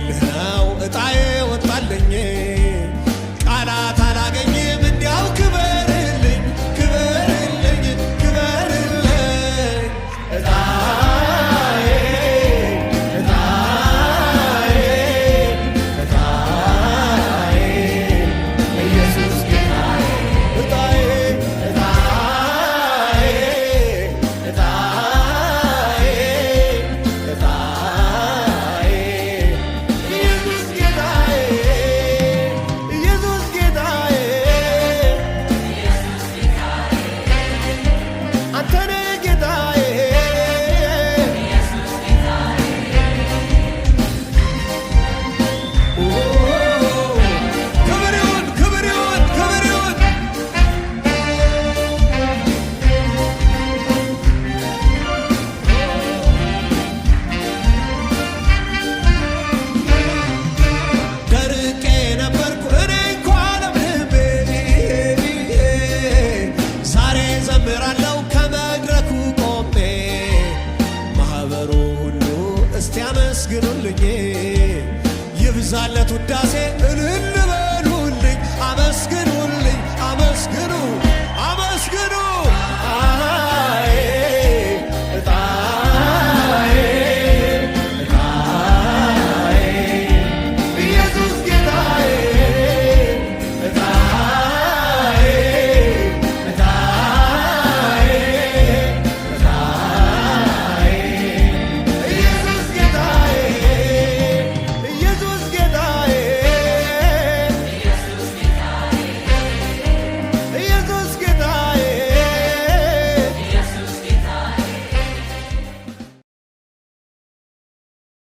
ልልህ ነው እጣዬ ወጣልኝ ቃላት አላገኝም እንዲያው ክበርልኝ ክበርልኝ ክበርልኝ እጣዬ እጣዬ እጣዬ ኢየሱስ ጌታዬ እጣዬ እጣዬ እጣዬ እጣዬ ኢየሱስ ጌታዬ ኢየሱስ ጌታዬ አንተ ነህ ጌታዬ ክብር ይሁን ክብር ይሁን ክብር ይሁን ደርቄ ነበርኩ እኔ እንኳ ለምልሜ ዛሬ ዘምራለሁ ከመድረኩ ቆሜ ማኅበሩ ሁሉ እስቲ አመስግኑልኝ ይብዛለት ውዳሴ እልል በሉልኝ አመስግኑልኝ አመስግኑ አመስግኑ